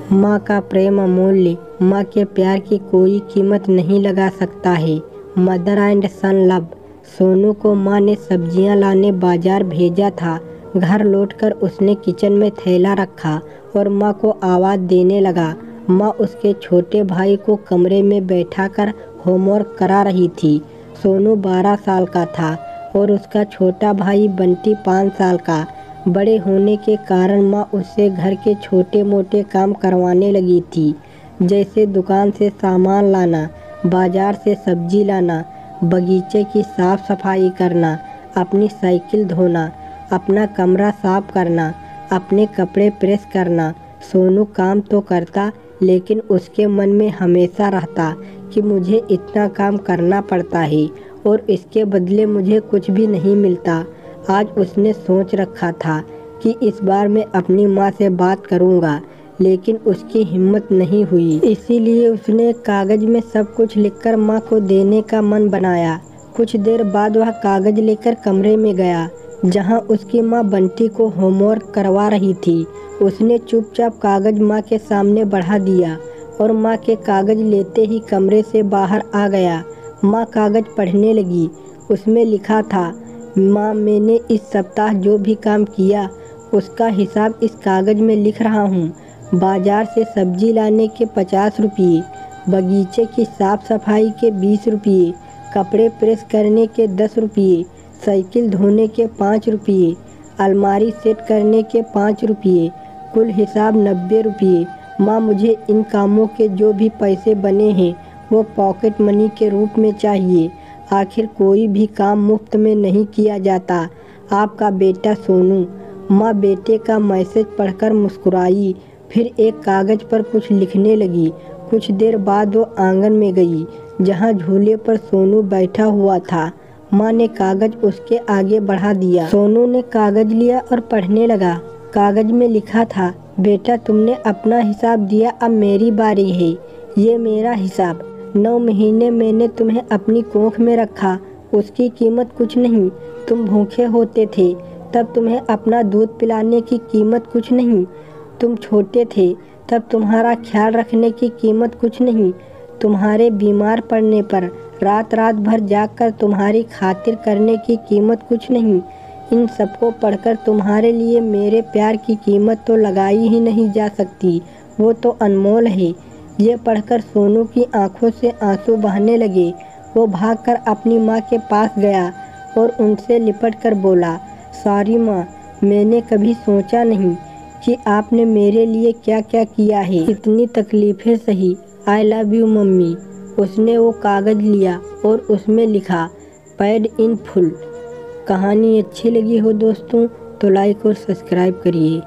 माँ का प्रेम अमूल्य, माँ के प्यार की कोई कीमत नहीं लगा सकता है। Mother and son love. Sonu को माँ ने सब्जियाँ लाने बाजार भेजा था। घर लौटकर उसने किचन में थैला रखा और माँ को आवाज़ देने लगा। माँ उसके छोटे भाई को कमरे में बैठाकर होमवर्क करा रही थी। सोनू 12 साल का था और उसका छोटा भाई बंटी 5 साल का। बड़े होने के कारण माँ उससे घर के छोटे मोटे काम करवाने लगी थी, जैसे दुकान से सामान लाना, बाजार से सब्जी लाना, बगीचे की साफ सफाई करना, अपनी साइकिल धोना, अपना कमरा साफ करना, अपने कपड़े प्रेस करना। सोनू काम तो करता, लेकिन उसके मन में हमेशा रहता कि मुझे इतना काम करना पड़ता है और इसके बदले मुझे कुछ भी नहीं मिलता। आज उसने सोच रखा था कि इस बार मैं अपनी माँ से बात करूँगा, लेकिन उसकी हिम्मत नहीं हुई। इसीलिए उसने एक कागज़ में सब कुछ लिखकर माँ को देने का मन बनाया। कुछ देर बाद वह कागज़ लेकर कमरे में गया, जहाँ उसकी माँ बंटी को होमवर्क करवा रही थी। उसने चुपचाप कागज़ माँ के सामने बढ़ा दिया और माँ के कागज़ लेते ही कमरे से बाहर आ गया। माँ कागज़ पढ़ने लगी। उसमें लिखा था, माँ, मैंने इस सप्ताह जो भी काम किया उसका हिसाब इस कागज़ में लिख रहा हूँ। बाजार से सब्जी लाने के 50 रुपये, बगीचे की साफ सफाई के 20 रुपये, कपड़े प्रेस करने के 10 रुपये, साइकिल धोने के 5 रुपये, अलमारी सेट करने के 5 रुपये, कुल हिसाब 90 रुपये। माँ, मुझे इन कामों के जो भी पैसे बने हैं वो पॉकेट मनी के रूप में चाहिए। आखिर कोई भी काम मुफ्त में नहीं किया जाता। आपका बेटा सोनू। माँ बेटे का मैसेज पढ़कर मुस्कुराई, फिर एक कागज़ पर कुछ लिखने लगी। कुछ देर बाद वो आंगन में गई, जहाँ झूले पर सोनू बैठा हुआ था। माँ ने कागज़ उसके आगे बढ़ा दिया। सोनू ने कागज़ लिया और पढ़ने लगा। कागज़ में लिखा था, बेटा तुमने अपना हिसाब दिया, अब मेरी बारी है। ये मेरा हिसाब। 9 महीने मैंने तुम्हें अपनी कोख में रखा, उसकी कीमत कुछ नहीं। तुम भूखे होते थे, तब तुम्हें अपना दूध पिलाने की कीमत कुछ नहीं। तुम छोटे थे, तब तुम्हारा ख्याल रखने की कीमत कुछ नहीं। तुम्हारे बीमार पड़ने पर रात रात भर जागकर तुम्हारी खातिर करने की कीमत कुछ नहीं। इन सबको पढ़कर तुम्हारे लिए मेरे प्यार की कीमत तो लगाई ही नहीं जा सकती, वो तो अनमोल है। ये पढ़कर सोनू की आंखों से आंसू बहने लगे। वो भागकर अपनी माँ के पास गया और उनसे लिपट कर बोला, सॉरी माँ, मैंने कभी सोचा नहीं कि आपने मेरे लिए क्या क्या किया है। इतनी तकलीफ़ें सही। I love you mummy. उसने वो कागज़ लिया और उसमें लिखा, पेड इन फुल। कहानी अच्छी लगी हो दोस्तों तो लाइक और सब्सक्राइब करिए।